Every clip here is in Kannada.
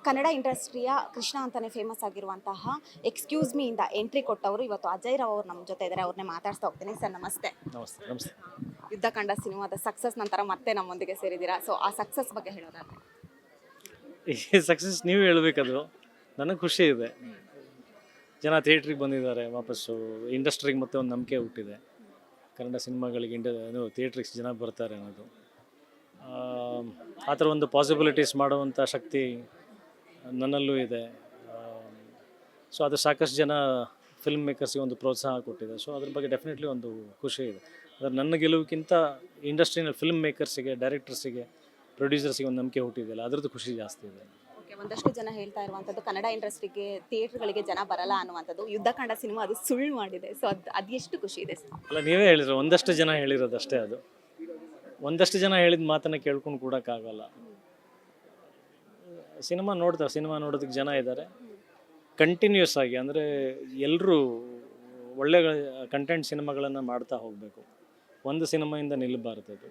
ಕನ್ನಡ ಇಂಡಸ್ಟ್ರಿಯ ಕೃಷ್ಣ ಅಂತಾನೆ ಫೇಮಸ್ ಆಗಿರುವಂತಹ ಎಕ್ಸ್ಕ್ಯೂಸ್ ಮೀ ಇಂದ ಎಂಟ್ರಿ ಕೊಟ್ಟವರು ಇವತ್ತು ಅಜಯ್ ರಾವ್ ಅವರು ನಮ್ಮ ಜೊತೆ ಇದ್ದಾರೆ. ಅವ್ರನ್ನೇ ಮಾತಾಡ್ತಾ ಹೋಗ್ತೀನಿ. ಸರ್ ನಮಸ್ತೆ. ನಮಸ್ತೆ ನಮಸ್ತೆ. ಯುದ್ಧ ಕಂಡ ಸಿನಿಮಾದ ಸಕ್ಸಸ್ ನಂತರ ಮತ್ತೆ ನಮ್ಮೊಂದಿಗೆ ಸೇರಿದ್ದೀರಾ. ಸೊ ಆ ಸಕ್ಸಸ್ ಬಗ್ಗೆ ಹೇಳೋದಾದ್ರೆ ಈ ಸಕ್ಸಸ್ ನೀವು ಹೇಳ್ಬೇಕದು. ನನಗೆ ಖುಷಿ ಇದೆ, ಜನ ಥಿಯೇಟ್ರಿಗೆ ಬಂದಿದ್ದಾರೆ, ವಾಪಸ್ಸು ಇಂಡಸ್ಟ್ರಿಗೆ ಮತ್ತೆ ಒಂದು ನಂಬಿಕೆ ಹುಟ್ಟಿದೆ. ಕನ್ನಡ ಸಿನಿಮಾಗಳಿಗೆ ಥಿಯೇಟ್ರಿಗೆ ಜನ ಬರ್ತಾರೆ ಅನ್ನೋದು, ಆ ಥರ ಒಂದು ಪಾಸಿಬಿಲಿಟೀಸ್ ಮಾಡುವಂಥ ಶಕ್ತಿ ನನ್ನಲ್ಲೂ ಇದೆ. ಸೊ ಅದು ಸಾಕಷ್ಟು ಜನ ಫಿಲ್ಮ್ ಮೇಕರ್ಸ್ಗೆ ಒಂದು ಪ್ರೋತ್ಸಾಹ ಕೊಟ್ಟಿದೆ. ಸೊ ಅದ್ರ ಬಗ್ಗೆ ಡೆಫಿನೆಟ್ಲಿ ಒಂದು ಖುಷಿ ಇದೆ. ಆದರೆ ನನ್ನ ಗೆಲುವಿಗಿಂತ ಇಂಡಸ್ಟ್ರಿನಲ್ಲಿ ಫಿಲ್ಮ್ ಮೇಕರ್ಸಿಗೆ, ಡೈರೆಕ್ಟರ್ಸಿಗೆ, ಪ್ರೊಡ್ಯೂಸರ್ಸಿಗೆ ಒಂದು ನಂಬಿಕೆ ಹುಟ್ಟಿದೆಯಲ್ಲ, ಅದ್ರದ್ದು ಖುಷಿ ಜಾಸ್ತಿ ಇದೆ. ಓಕೆ, ಒಂದಷ್ಟು ಜನ ಹೇಳ್ತಾ ಇರುವಂಥದ್ದು ಕನ್ನಡ ಇಂಡಸ್ಟ್ರಿಗೆ ಥಿಯೇಟರ್ಗಳಿಗೆ ಜನ ಬರಲ್ಲ ಅನ್ನುವಂಥದ್ದು. ಯುದ್ಧ ಕಂಡ ಸಿನಿಮಾ ಅದು ಸುಳ್ಳು ಮಾಡಿದೆ. ಸೊ ಅದು ಎಷ್ಟು ಖುಷಿ ಇದೆ ಸರ್? ಅಲ್ಲ, ನೀವೇ ಹೇಳಿದ್ರು, ಒಂದಷ್ಟು ಜನ ಹೇಳಿರೋದು ಅಷ್ಟೇ. ಅದು ಒಂದಷ್ಟು ಜನ ಹೇಳಿದ ಮಾತನ್ನು ಕೇಳ್ಕೊಂಡು ಕೂಡೋಕ್ಕಾಗಲ್ಲ. ಸಿನಿಮಾ ನೋಡ್ತಾರೆ, ಸಿನಿಮಾ ನೋಡೋದಕ್ಕೆ ಜನ ಇದ್ದಾರೆ. ಕಂಟಿನ್ಯೂಸ್ ಆಗಿ, ಅಂದರೆ ಎಲ್ಲರೂ ಒಳ್ಳೆ ಕಂಟೆಂಟ್ ಸಿನಿಮಾಗಳನ್ನು ಮಾಡ್ತಾ ಹೋಗಬೇಕು. ಒಂದು ಸಿನಿಮಾಯಿಂದ ನಿಲ್ಲಬಾರ್ದು. ಅದು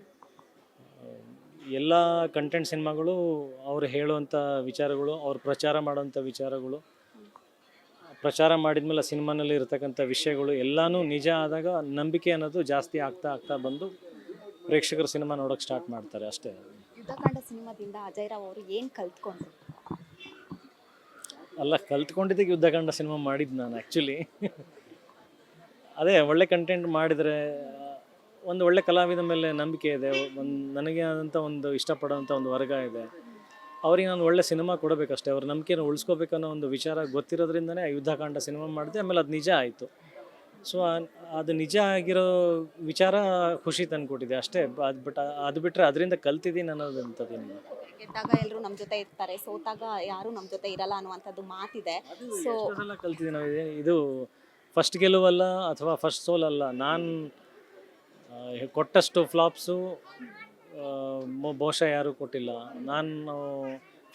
ಎಲ್ಲ ಕಂಟೆಂಟ್ ಸಿನಿಮಾಗಳು ಅವರು ಹೇಳುವಂಥ ವಿಚಾರಗಳು, ಅವ್ರು ಪ್ರಚಾರ ಮಾಡೋವಂಥ ವಿಚಾರಗಳು, ಪ್ರಚಾರ ಮಾಡಿದ್ಮೇಲೆ ಸಿನಿಮಾನಲ್ಲಿ ಇರತಕ್ಕಂಥ ವಿಷಯಗಳು ಎಲ್ಲನೂ ನಿಜ ಆದಾಗ ನಂಬಿಕೆ ಅನ್ನೋದು ಜಾಸ್ತಿ ಆಗ್ತಾ ಆಗ್ತಾ ಬಂದು ಪ್ರೇಕ್ಷಕರು ಸಿನಿಮಾ ನೋಡೋಕ್ಕೆ ಸ್ಟಾರ್ಟ್ ಮಾಡ್ತಾರೆ ಅಷ್ಟೇ. ಯುದ್ಧಕಾಂಡ ಸಿನಿಮಾದಿಂದ ಅಜಯ್ ರಾವ್ ಅವರು ಏನು ಕಲ್ತ್ಕೊಂಡ್ರು? ಅಲ್ಲ, ಕಲ್ತ್ಕೊಂಡಿದ್ದಕ್ಕೆ ಯುದ್ಧಕಾಂಡ ಸಿನಿಮಾ ಮಾಡಿದ್ದು ನಾನು ಆ್ಯಕ್ಚುಲಿ. ಅದೇ ಒಳ್ಳೆ ಕಂಟೆಂಟ್ ಮಾಡಿದರೆ ಒಂದು ಒಳ್ಳೆ ಕಲಾವಿದ ಮೇಲೆ ನಂಬಿಕೆ ಇದೆ. ನನಗೆ ಆದಂಥ ಒಂದು ಇಷ್ಟಪಡೋಂಥ ಒಂದು ವರ್ಗ ಇದೆ. ಅವ್ರಿಗೆ ನಾನು ಒಳ್ಳೆ ಸಿನಿಮಾ ಕೊಡಬೇಕಷ್ಟೇ. ಅವ್ರ ನಂಬಿಕೆನ ಉಳಿಸ್ಕೋಬೇಕನ್ನೋ ಒಂದು ವಿಚಾರ ಗೊತ್ತಿರೋದ್ರಿಂದನೇ ಯುದ್ಧಕಾಂಡ ಸಿನಿಮಾ ಮಾಡಿದೆ. ಆಮೇಲೆ ಅದು ನಿಜ ಆಯಿತು. ಸೊ ಅದು ನಿಜ ಆಗಿರೋ ವಿಚಾರ ಖುಷಿ ತಂದುಕೊಟ್ಟಿದೆ ಅಷ್ಟೇ. ಅದು ಬಿಟ್ಟರೆ ಅದರಿಂದ ಕಲ್ತಿದ್ದೀನಿ ಅನ್ನೋದಂಥದ್ದೇನಿಲ್ಲ. ಗೆದ್ದಾಗ ಎಲ್ಲರೂ ನಮ್ಮ ಜೊತೆ ಇರ್ತಾರೆ, ಸೋತಾಗ ಯಾರೂ ನಮ್ಮ ಜೊತೆ ಇರಲ್ಲ ಅನ್ನುವಂಥದ್ದು ಮಾತಿದೆ. ಸೊ ಕಲ್ತಿದ್ದೀನಿ ನಾವು. ಇದು ಫಸ್ಟ್ ಗೆಲುವಲ್ಲ ಅಥವಾ ಫಸ್ಟ್ ಸೋಲಲ್ಲ. ನಾನು ಕೊಟ್ಟಷ್ಟು ಫ್ಲಾಪ್ಸು ಬಹುಶಃ ಯಾರೂ ಕೊಟ್ಟಿಲ್ಲ. ನಾನು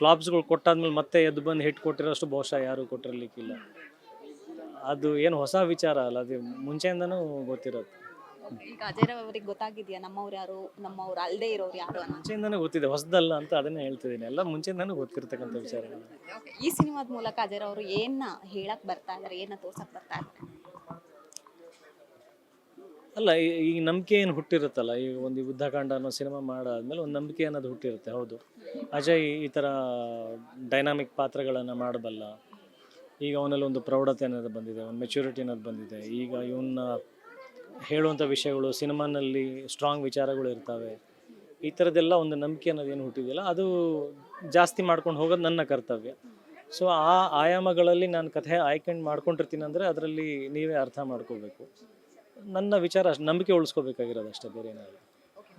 ಫ್ಲಾಪ್ಸ್ಗಳು ಕೊಟ್ಟಾದ್ಮೇಲೆ ಮತ್ತೆ ಎದ್ದು ಬಂದು ಹಿಟ್ ಕೊಟ್ಟಿರೋಷ್ಟು ಬಹುಶಃ ಯಾರೂ ಕೊಟ್ಟಿರಲಿಕ್ಕಿಲ್ಲ. ಅದು ಏನು ಹೊಸ ವಿಚಾರ ಅಲ್ಲ, ಅದು ಮುಂಚೆಯಿಂದನೂ ಗೊತ್ತಿರೋದು. ಈಗ ಅಜಯ್ ರಾವ್ ಅವರಿಗೆ ಗೊತ್ತಾಗಿದೆಯಾ ನಮ್ಮವ್ರು ಯಾರು, ನಮ್ಮವ್ರು ಅಲ್ಲದೆ ಇರೋರು ಯಾರು ಅನ್ನೋ? ಮುಂಚೆಯಿಂದನೂ ಗೊತ್ತಿದೆ, ಹೊಸದಲ್ಲ ಅಂತ ಅದನ್ನೇ ಹೇಳ್ತಿದ್ದೀನಿ. ಎಲ್ಲ ಮುಂಚೆಯಿಂದನೂ ಗೊತ್ತಿರ್ತಕ್ಕಂಥ ವಿಚಾರಗಳು. ಈ ಸಿನಿಮಾದ ಮೂಲಕ ಅಜಯ್ ರಾವ್ ಅವರು ಏನ ಹೇಳಕ್ ಬರ್ತಾ ಇದ್ದಾರೆ, ಏನ ತೋರ್ಸಕ್ ಬರ್ತಾ ಇದ್ದಾರೆ? ಅಲ್ಲ, ಈ ನಂಬಿಕೆ ಏನು ಹುಟ್ಟಿರುತ್ತಲ್ಲ, ಈ ಒಂದು ಯುದ್ಧಕಾಂಡ ಅನ್ನೋ ಸಿನಿಮಾ ಮಾಡಾದ್ಮೇಲೆ ಒಂದು ನಂಬಿಕೆ ಅನ್ನೋದು ಹುಟ್ಟಿರುತ್ತೆ. ಹೌದು, ಅಜಯ್ ಈ ಥರ ಡೈನಾಮಿಕ್ ಪಾತ್ರಗಳನ್ನು ಮಾಡಬಲ್ಲ. ಈಗ ಅವನಲ್ಲಿ ಒಂದು ಪ್ರೌಢತೆ ಅನ್ನೋದು ಬಂದಿದೆ, ಒಂದು ಮೆಚ್ಯೂರಿಟಿ ಅನ್ನೋದು ಬಂದಿದೆ. ಈಗ ಇವನ್ನ ಹೇಳುವಂಥ ವಿಷಯಗಳು ಸಿನಿಮಾನಲ್ಲಿ ಸ್ಟ್ರಾಂಗ್ ವಿಚಾರಗಳು ಇರ್ತವೆ. ಈ ಥರದ್ದೆಲ್ಲ ಒಂದು ನಂಬಿಕೆ ಅನ್ನೋದೇನು ಹುಟ್ಟಿದೆಯಲ್ಲ, ಅದು ಜಾಸ್ತಿ ಮಾಡ್ಕೊಂಡು ಹೋಗೋದು ನನ್ನ ಕರ್ತವ್ಯ. ಸೊ ಆ ಆಯಾಮಗಳಲ್ಲಿ ನಾನು ಕಥೆ ಆಯ್ಕೊಂಡು ಮಾಡ್ಕೊಂಡಿರ್ತೀನಿ ಅಂದರೆ ಅದರಲ್ಲಿ ನೀವೇ ಅರ್ಥ ಮಾಡ್ಕೋಬೇಕು. ನನ್ನ ವಿಚಾರ ಅಷ್ಟು ನಂಬಿಕೆ ಉಳಿಸ್ಕೋಬೇಕಾಗಿರೋದು ಅಷ್ಟೇ, ಬೇರೆ ಏನಾಗಲ್ಲ.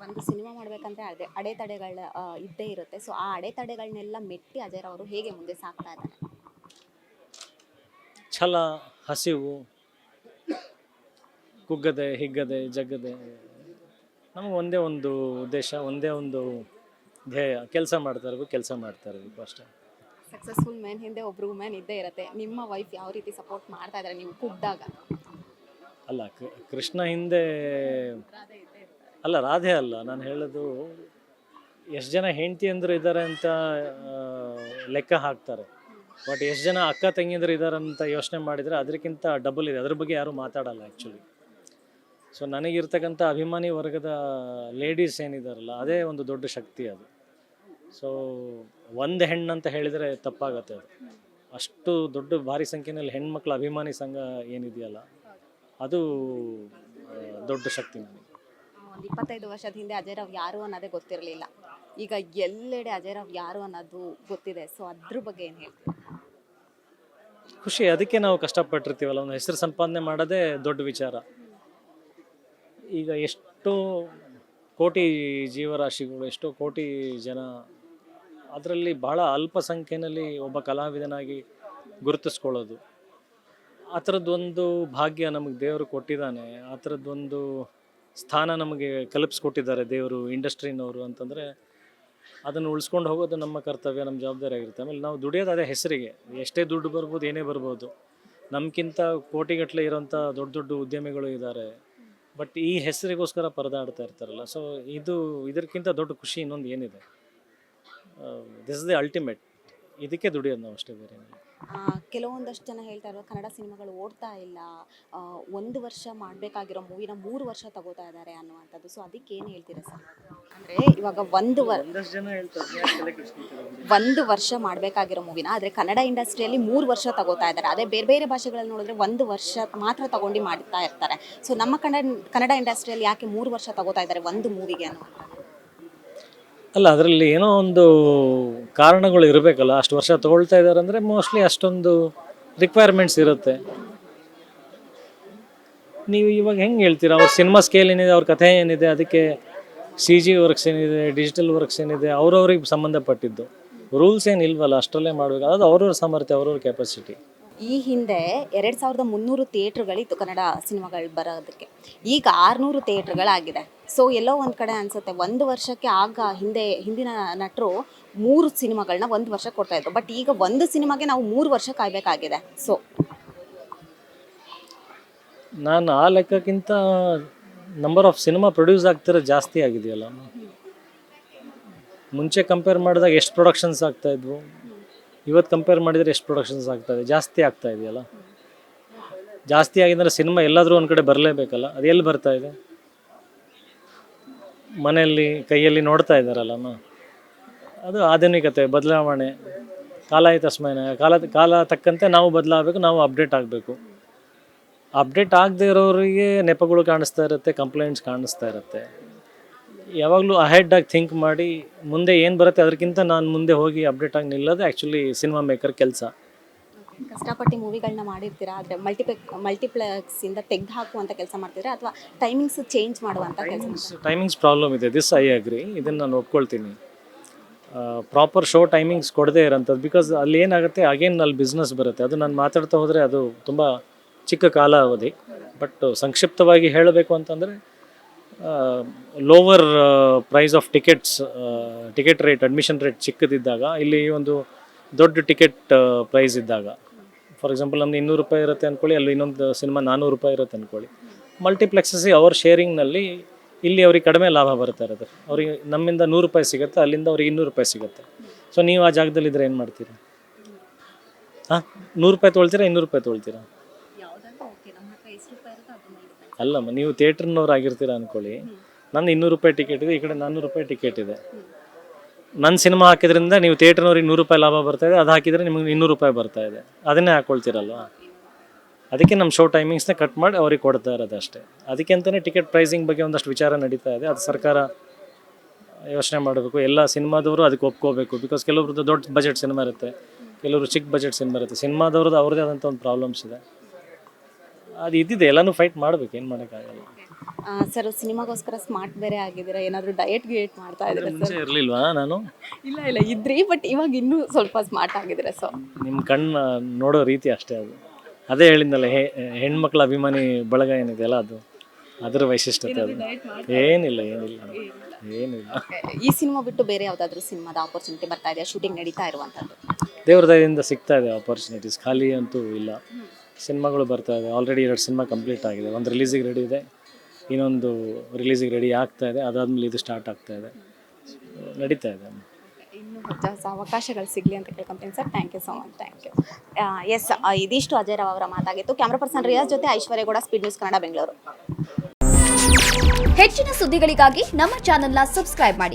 ಒಂದು ಸಿನಿಮಾ ಮಾಡ್ಬೇಕಂದ್ರೆ ಅಡೆತಡೆಗಳ ಇದ್ದೇ ಇರುತ್ತೆ. ಸೊ ಆ ಅಡೆತಡೆಗಳನ್ನೆಲ್ಲ ಮೆಟ್ಟಿ ಅಜಯ್ ರಾವ್ ಅವರು ಹೇಗೆ ಮುಂದೆ ಸಾಗ್ತಾ ಇದ್ದಾರೆ? ಛಲ, ಹಸಿವು, ಕುಗ್ಗದೆ ಹಿಗ್ಗದೆ ಜಗ್ಗದೆ, ನಮಗೆ ಒಂದೇ ಒಂದು ಉದ್ದೇಶ, ಒಂದೇ ಒಂದು ಧ್ಯೇಯ, ಕೆಲಸ ಮಾಡ್ತಾ ಇರಬೇಕು ಅಷ್ಟೇ. ಸಕ್ಸಸ್ಫುಲ್ ಮ್ಯಾನ್ ಹಿಂದೆ ಒಬ್ರು ವುಮೆನ್ ಇದ್ದೇ ಇರುತ್ತೆ. ನಿಮ್ಮ ವೈಫ್ ಯಾವ ರೀತಿ ಸಪೋರ್ಟ್ ಮಾಡ್ತಾ ಇದ್ದಾರೆ ನೀವು ಕುಗ್ದಾಗ? ಅಲ್ಲ, ಕೃಷ್ಣ ಹಿಂದೆ ಅಲ್ಲ, ರಾಧೆ ಅಲ್ಲ ನಾನು ಹೇಳೋದು. ಎಷ್ಟು ಜನ ಹೆಂಡತಿ ಅಂದರು ಇದ್ದಾರೆ ಅಂತ ಲೆಕ್ಕ ಹಾಕ್ತಾರೆ. ಬಟ್ ಎಷ್ಟು ಜನ ಅಕ್ಕ ತಂಗಿಯಂದ್ರು ಇದ್ದಾರೆ ಅಂತ ಯೋಚನೆ ಮಾಡಿದರೆ ಅದಕ್ಕಿಂತ ಡಬಲ್ ಇದೆ. ಅದ್ರ ಬಗ್ಗೆ ಯಾರೂ ಮಾತಾಡಲ್ಲ ಆ್ಯಕ್ಚುಲಿ. ಸೊ ನನಗಿರ್ತಕ್ಕಂಥ ಅಭಿಮಾನಿ ವರ್ಗದ ಲೇಡೀಸ್ ಏನಿದಾರಲ್ಲ, ಅದೇ ಒಂದು ದೊಡ್ಡ ಶಕ್ತಿ ಅದು. ಸೊ ಒಂದು ಹೆಣ್ಣಂತ ಹೇಳಿದರೆ ತಪ್ಪಾಗತ್ತೆ. ಅದು ಅಷ್ಟು ದೊಡ್ಡ ಭಾರಿ ಸಂಖ್ಯೆಯಲ್ಲಿ ಹೆಣ್ಮಕ್ಳ ಅಭಿಮಾನಿ ಸಂಘ ಏನಿದೆಯಲ್ಲ, ಅದು ದೊಡ್ಡ ಶಕ್ತಿ ನನಗೆ. ಒಂದು 25 ವರ್ಷದ ಹಿಂದೆ ಅಜಯ್ ರಾವ್ ಯಾರು ಅನ್ನೋದೇ ಗೊತ್ತಿರಲಿಲ್ಲ. ಈಗ ಎಲ್ಲೆಡೆ ಅಜಯ್ ರಾವ್ ಯಾರು ಅನ್ನೋದು ಗೊತ್ತಿದೆ. ಸೊ ಅದ್ರ ಬಗ್ಗೆ ಏನು ಹೇಳ್ತೀವಿ? ಖುಷಿ, ಅದಕ್ಕೆ ನಾವು ಕಷ್ಟಪಟ್ಟಿರ್ತೀವಲ್ಲ. ಒಂದು ಹೆಸರು ಸಂಪಾದನೆ ಮಾಡೋದೇ ದೊಡ್ಡ ವಿಚಾರ. ಈಗ ಎಷ್ಟೋ ಕೋಟಿ ಜೀವರಾಶಿಗಳು, ಎಷ್ಟೋ ಕೋಟಿ ಜನ, ಅದರಲ್ಲಿ ಬಹಳ ಅಲ್ಪ ಸಂಖ್ಯೆಯಲ್ಲಿ ಒಬ್ಬ ಕಲಾವಿದನಾಗಿ ಗುರುತಿಸ್ಕೊಳ್ಳೋದು, ಆ ಥರದ್ದೊಂದು ಭಾಗ್ಯ ನಮಗೆ ದೇವರು ಕೊಟ್ಟಿದ್ದಾನೆ. ಆ ಥರದ್ದೊಂದು ಸ್ಥಾನ ನಮಗೆ ಕಲ್ಪಿಸ್ಕೊಟ್ಟಿದ್ದಾರೆ ದೇವರು, ಇಂಡಸ್ಟ್ರಿನವರು ಅಂತಂದರೆ ಅದನ್ನು ಉಳಿಸ್ಕೊಂಡು ಹೋಗೋದು ನಮ್ಮ ಕರ್ತವ್ಯ, ನಮ್ಮ ಜವಾಬ್ದಾರಿ ಆಗಿರುತ್ತೆ. ಆಮೇಲೆ ನಾವು ದುಡಿಯೋದು ಅದೇ ಹೆಸರಿಗೆ. ಎಷ್ಟೇ ದುಡ್ಡು ಬರ್ಬೋದು, ಏನೇ ಬರ್ಬೋದು. ನಮಗಿಂತ ಕೋಟಿಗಟ್ಟಲೆ ಇರೋಂಥ ದೊಡ್ಡ ದೊಡ್ಡ ಉದ್ಯಮಿಗಳು ಇದ್ದಾರೆ. ಬಟ್ ಈ ಹೆಸರಿಗೋಸ್ಕರ ಪರದಾಡ್ತಾ ಇರ್ತಾರಲ್ಲ. ಸೊ ಇದಕ್ಕಿಂತ ದೊಡ್ಡ ಖುಷಿ ಇನ್ನೊಂದು ಏನಿದೆ? This is the ultimate. ಇದಕ್ಕೆ ದುಡಿಯೋದು ನಾವು ಅಷ್ಟೇ, ಬೇರೆ ಏನಿಲ್ಲ. ಕೆಲವೊಂದಷ್ಟು ಜನ ಹೇಳ್ತಾ ಇರೋ ಕನ್ನಡ ಸಿನಿಮಾಗಳು ಓಡ್ತಾ ಇಲ್ಲ, 1 ವರ್ಷ ಮಾಡಬೇಕಾಗಿರೋ ಮೂವಿನ 3 ವರ್ಷ ತಗೋತಾ ಇದ್ದಾರೆ ಅನ್ನುವಂಥದ್ದು. ಸೊ ಅದಕ್ಕೆ ಏನು ಹೇಳ್ತೀರಾ ಸರ್? ಅಂದರೆ ಇವಾಗ 1 ವರ್ಷ ಮಾಡಬೇಕಾಗಿರೋ ಮೂವಿನ ಆದರೆ ಕನ್ನಡ ಇಂಡಸ್ಟ್ರಿಯಲ್ಲಿ 3 ವರ್ಷ ತಗೋತಾ ಇದ್ದಾರೆ. ಅದೇ ಬೇರೆ ಬೇರೆ ಭಾಷೆಗಳಲ್ಲಿ ನೋಡಿದ್ರೆ 1 ವರ್ಷ ಮಾತ್ರ ತಗೊಂಡು ಮಾಡ್ತಾ ಇರ್ತಾರೆ. ಸೊ ನಮ್ಮ ಕನ್ನಡ ಇಂಡಸ್ಟ್ರಿಯಲ್ಲಿ ಯಾಕೆ 3 ವರ್ಷ ತಗೋತಾ ಇದ್ದಾರೆ ಒಂದು ಮೂವಿಗೆ ಅನ್ನುವಂಥದ್ದು? ಅಲ್ಲ, ಅದರಲ್ಲಿ ಏನೋ ಒಂದು ಕಾರಣಗಳು ಇರಬೇಕಲ್ಲ. ಅಷ್ಟು ವರ್ಷ ತೊಗೊಳ್ತಾ ಇದ್ದಾರೆ ಅಂದರೆ ಮೋಸ್ಟ್ಲಿ ಅಷ್ಟೊಂದು ರಿಕ್ವೈರ್ಮೆಂಟ್ಸ್ ಇರುತ್ತೆ. ನೀವು ಇವಾಗ ಹೆಂಗೆ ಹೇಳ್ತೀರಾ? ಅವ್ರ ಸಿನಿಮಾ ಸ್ಕೇಲ್ ಏನಿದೆ, ಅವ್ರ ಕಥೆ ಏನಿದೆ, ಅದಕ್ಕೆ CG ವರ್ಕ್ಸ್ ಏನಿದೆ, ಡಿಜಿಟಲ್ ವರ್ಕ್ಸ್ ಏನಿದೆ, ಅವ್ರವ್ರಿಗೆ ಸಂಬಂಧಪಟ್ಟಿದ್ದು. ರೂಲ್ಸ್ ಏನು ಇಲ್ವಲ್ಲ, ಅಷ್ಟರಲ್ಲೇ ಮಾಡಬೇಕು. ಅದು ಅವ್ರವ್ರ ಸಾಮರ್ಥ್ಯ, ಅವ್ರವ್ರ ಕೆಪಾಸಿಟಿ. ಈ ಹಿಂದೆ 2300 ಥಿಯೇಟ್ರ್ಗಳಿತ್ತು ಕನ್ನಡ ಸಿನಿಮಾಗಳು ಬರೋದಕ್ಕೆ. ಈಗ 600 ಥಿಯೇಟ್ರ್ಗಳಾಗಿದೆ. ಸೊ ಎಲ್ಲೋ ಒಂದು ಕಡೆ ಅನಿಸುತ್ತೆ 1 ವರ್ಷಕ್ಕೆ ಹಿಂದಿನ ನಟರು 3 ಸಿನಿಮಾಗಳನ್ನ 1 ವರ್ಷ ಕೊಡ್ತಾ ಇದ್ರು. ಬಟ್ ಈಗ ಒಂದು ಸಿನಿಮಾಗೆ ನಾವು 3 ವರ್ಷ ಕಾಯಬೇಕಾಗಿದೆ. ಸೊ ನಾನು ಆ ಲೆಕ್ಕಕ್ಕಿಂತ ನಂಬರ್ ಆಫ್ ಸಿನಿಮಾ ಪ್ರೊಡ್ಯೂಸ್ ಆಗ್ತಿರೋದು ಜಾಸ್ತಿ ಆಗಿದೆಯಲ್ಲ. ಮುಂಚೆ ಕಂಪೇರ್ ಮಾಡಿದಾಗ ಎಷ್ಟು ಪ್ರೊಡಕ್ಷನ್ಸ್ ಆಗ್ತಾಯಿದ್ವು, ಇವತ್ತು ಕಂಪೇರ್ ಮಾಡಿದರೆ ಎಷ್ಟು ಪ್ರೊಡಕ್ಷನ್ಸ್ ಆಗ್ತಾಯಿದೆ, ಜಾಸ್ತಿ ಆಗ್ತಾ ಇದೆಯಲ್ಲ. ಜಾಸ್ತಿ ಆಗಿದ್ರೆ ಸಿನಿಮಾ ಎಲ್ಲಾದರೂ ಒಂದು ಕಡೆ ಬರಲೇಬೇಕಲ್ಲ. ಅದು ಎಲ್ಲಿ ಬರ್ತಾ ಇದೆ? ಮನೆಯಲ್ಲಿ ಕೈಯಲ್ಲಿ ನೋಡ್ತಾ ಇದ್ದಾರಲ್ಲಮ್ಮ. ಅದು ಆಧುನಿಕತೆ, ಬದಲಾವಣೆ, ಕಾಲ ತಸ್ಮೈನ ಕಾಲ ತಕ್ಕಂತೆ ನಾವು ಬದಲಾಗಬೇಕು, ನಾವು ಅಪ್ಡೇಟ್ ಆಗಬೇಕು. ಅಪ್ಡೇಟ್ ಆಗದೆ ಇರೋರಿಗೆ ನೆಪಗಳು ಕಾಣಿಸ್ತಾ ಇರುತ್ತೆ, ಕಂಪ್ಲೇಂಟ್ಸ್ ಕಾಣಿಸ್ತಾ ಇರುತ್ತೆ. ಯಾವಾಗಲೂ ಅಹೆಡ್ಡಾಗಿ ಥಿಂಕ್ ಮಾಡಿ ಮುಂದೆ ಏನು ಬರುತ್ತೆ ಅದಕ್ಕಿಂತ ನಾನು ಮುಂದೆ ಹೋಗಿ ಅಪ್ಡೇಟ್ ಆಗಿ ನಿಲ್ಲೋದು ಆ್ಯಕ್ಚುಲಿ ಸಿನಿಮಾ ಮೇಕರ್ ಕೆಲಸ. ಕಷ್ಟಪಟ್ಟು ಮೂವಿಗಳನ್ನ ಮಾಡಿರ್ತೀರಾ, ಆದರೆ ಮಲ್ಟಿಪ್ಲೆಕ್ಸಿಂದ ತೆಗೆದು ಹಾಕುವಂಥ ಕೆಲಸ ಮಾಡ್ತಿದ್ರೆ ಅಥವಾ ಟೈಮಿಂಗ್ಸ್ ಚೇಂಜ್ ಮಾಡುವಂಥ ಕೆಲಸ? ಟೈಮಿಂಗ್ಸ್ ಪ್ರಾಬ್ಲಮ್ ಇದೆ, ದಿಸ್ ಐ ಅಗ್ರಿ, ಇದನ್ನು ನಾನು ಒಪ್ಕೊಳ್ತೀನಿ. ಪ್ರಾಪರ್ ಶೋ ಟೈಮಿಂಗ್ಸ್ ಕೊಡದೇ ಇರೋಂಥದ್ದು. ಬಿಕಾಸ್ ಅಲ್ಲಿ ಏನಾಗುತ್ತೆ, ಅಗೇನ್ ಅಲ್ಲಿ ಬಿಸ್ನೆಸ್ ಬರುತ್ತೆ. ಅದು ನಾನು ಮಾತಾಡ್ತಾ ಹೋದರೆ ಅದು ತುಂಬ ಚಿಕ್ಕ ಕಾಲಾವಧಿ. ಬಟ್ ಸಂಕ್ಷಿಪ್ತವಾಗಿ ಹೇಳಬೇಕು ಅಂತಂದರೆ, lower price of ticket rate, admission rate ಚಿಕ್ಕದಿದ್ದಾಗ, ಇಲ್ಲಿ ಒಂದು ದೊಡ್ಡ ಟಿಕೆಟ್ ಪ್ರೈಸ್ ಇದ್ದಾಗ, ಫಾರ್ ಎಕ್ಸಾಂಪಲ್ ನಮ್ದು 200 ರೂಪಾಯಿ ಇರುತ್ತೆ ಅಂದ್ಕೊಳ್ಳಿ, ಅಲ್ಲಿ ಇನ್ನೊಂದು ಸಿನಿಮಾ 400 ರೂಪಾಯಿ ಇರುತ್ತೆ ಅಂದ್ಕೊಳ್ಳಿ. ಮಲ್ಟಿಪ್ಲೆಕ್ಸಸ್ಸಿ ಅವ್ರ ಶೇರಿಂಗ್ನಲ್ಲಿ ಇಲ್ಲಿ ಅವ್ರಿಗೆ ಕಡಿಮೆ ಲಾಭ ಬರ್ತಾ ಇರೋದು. ಅವ್ರಿಗೆ ನಮ್ಮಿಂದ 100 ರೂಪಾಯಿ ಸಿಗುತ್ತೆ, ಅಲ್ಲಿಂದ ಅವ್ರಿಗೆ 200 ರೂಪಾಯಿ ಸಿಗುತ್ತೆ. ಸೊ ನೀವು ಆ ಜಾಗದಲ್ಲಿದ್ದರೆ ಏನು ಮಾಡ್ತೀರಾ? 100 ರೂಪಾಯಿ ತೊಗೊಳ್ತೀರಾ, 200 ರೂಪಾಯಿ ತೊಗೊಳ್ತೀರಾ? ಅಲ್ಲಮ್ಮ, ನೀವು ಥಿಯೇಟ್ರ್ನವ್ರು ಆಗಿರ್ತೀರ ಅಂದ್ಕೊಳ್ಳಿ. ನಂದು 200 ರೂಪಾಯಿ ಟಿಕೆಟ್ ಇದೆ, ಈ ಕಡೆ 400 ರೂಪಾಯಿ ಟಿಕೆಟ್ ಇದೆ. ನನ್ನ ಸಿನಿಮಾ ಹಾಕಿದ್ರಿಂದ ನೀವು ಥಿಯೇಟ್ರ್ನವ್ರಿಗೆ 100 ರೂಪಾಯಿ ಲಾಭ ಬರ್ತಾ ಇದೆ, ಅದು ಹಾಕಿದರೆ ನಿಮಗೆ 200 ರೂಪಾಯಿ ಬರ್ತಾ ಇದೆ. ಅದನ್ನೇ ಹಾಕ್ಕೊಳ್ತೀರಲ್ವ. ಅದಕ್ಕೆ ನಮ್ಮ ಶೋ ಟೈಮಿಂಗ್ಸ್ನ ಕಟ್ ಮಾಡಿ ಅವ್ರಿಗೆ ಕೊಡ್ತಾ ಇರೋದು ಅಷ್ಟೇ. ಅದಕ್ಕೆ ಅಂತಲೇ ಟಿಕೆಟ್ ಪ್ರೈಸಿಂಗ್ ಬಗ್ಗೆ ಒಂದಷ್ಟು ವಿಚಾರ ನಡೀತಾ ಇದೆ. ಅದು ಸರ್ಕಾರ ಯೋಚನೆ ಮಾಡಬೇಕು. ಎಲ್ಲ ಸಿನಿಮಾದವರು ಅದಕ್ಕೆ ಒಪ್ಕೋಬೇಕು. ಬಿಕಾಸ್ ಕೆಲವ್ರದ್ದು ದೊಡ್ಡ ಬಜೆಟ್ ಸಿನಿಮಾ ಇರುತ್ತೆ, ಕೆಲವರು ಚಿಕ್ಕ ಬಜೆಟ್ ಸಿನಿಮಾ ಇರುತ್ತೆ. ಸಿನಿಮಾದವ್ರದ್ದು ಅವ್ರದ್ದೇ ಆದಂಥ ಒಂದು ಪ್ರಾಬ್ಲಮ್ಸ್ ಇದೆ. ಅದು ಇದ್ದಿದೆ, ಎಲ್ಲನೂ ಫೈಟ್ ಮಾಡಬೇಕು, ಏನು ಮಾಡೋಕ್ಕಾಗಲ್ಲ. ಸರ್, ಸಿನಿಮಾಗೋಸ್ಕರ ಸ್ಮಾರ್ಟ್ ಬೇರೆ ಆಗಿದ್ದೀರಾ, ಏನಾದರೂ ಡಯಟ್ ಮಾಡ್ತಾ ಇದ್ದೀರಾ? ಮುಂಚೆ ಇರಲಿಲ್ವಾ ನಾನು? ಇಲ್ಲ ಇದ್ರಿ, ಬಟ್ ಇವಾಗ ಇನ್ನೂ ಸ್ವಲ್ಪ ಸ್ಮಾರ್ಟ್ ಆಗಿದ್ದೀರಾ. ಸೊ ನಿಮ್ಮ ಕಣ್ಣು ನೋಡೋ ರೀತಿ ಅಷ್ಟೇ. ಅದೇ ಹೇಳಿದ್ನಲ್ಲ, ಹೆಣ್ಮಕ್ಳ ಅಭಿಮಾನಿ ಬಳಗ ಏನಿದೆಯಲ್ಲ, ಅದರ ವೈಶಿಷ್ಟ್ಯತೆ ಅದು. ಏನಿಲ್ಲ. ಈ ಸಿನಿಮಾ ಬಿಟ್ಟು ಬೇರೆ ಯಾವುದಾದ್ರೂ ಸಿನಿಮಾದ ಆಪರ್ಚುನಿಟಿ ಬರ್ತಾ ಇದೆಯಾ? ಶೂಟಿಂಗ್ ನಡೀತಾ ಇರುವಂಥದ್ದು? ದೇವ್ರ ದಯದಿಂದ ಸಿಗ್ತಾ ಇದೆ ಆಪರ್ಚುನಿಟೀಸ್, ಖಾಲಿ ಅಂತೂ ಇಲ್ಲ. ಸಿನಿಮಾಗಳು ಬರ್ತಾ ಇದೆ. ಆಲ್ರೆಡಿ 2 ಸಿನಿಮಾ ಕಂಪ್ಲೀಟ್ ಆಗಿದೆ. ಒಂದು ರಿಲೀಸಿಗೆ ರೆಡಿ ಇದೆ, ಇನ್ನೊಂದು ರಿಲೀಸಿಗೆ ರೆಡಿ ಆಗ್ತಾ ಇದೆ. ಅದಾದಮೇಲೆ ಇದು ಸ್ಟಾರ್ಟ್ ಆಗ್ತಾ ಇದೆ, ನಡೀತಾ ಇದೆ. ಇನ್ನೂ ಹೊಸ ಅವಕಾಶಗಳು ಸಿಗಲಿ ಅಂತ ಕೇಳ್ಕೊಂತೀನಿ sir. Thank you so much. Thank you. Yes, ಇದಿಷ್ಟು ಅಜಯ್ ರಾವ್ ಅವರ ಮಾತಾಗಿತ್ತು. ಕ್ಯಾಮ್ರಾ ಪರ್ಸನ್ ರಿಯಾಜ್ ಜೊತೆ ಐಶ್ವರ್ಯ ಗೌಡ, ಸ್ಪೀಡ್ ನ್ಯೂಸ್ ಕನ್ನಡ, ಬೆಂಗಳೂರು. ಹೆಚ್ಚಿನ ಸುದ್ದಿಗಳಿಗಾಗಿ ನಮ್ಮ ಚಾನೆಲ್ನ ಸಬ್ಸ್ಕ್ರೈಬ್ ಮಾಡಿ.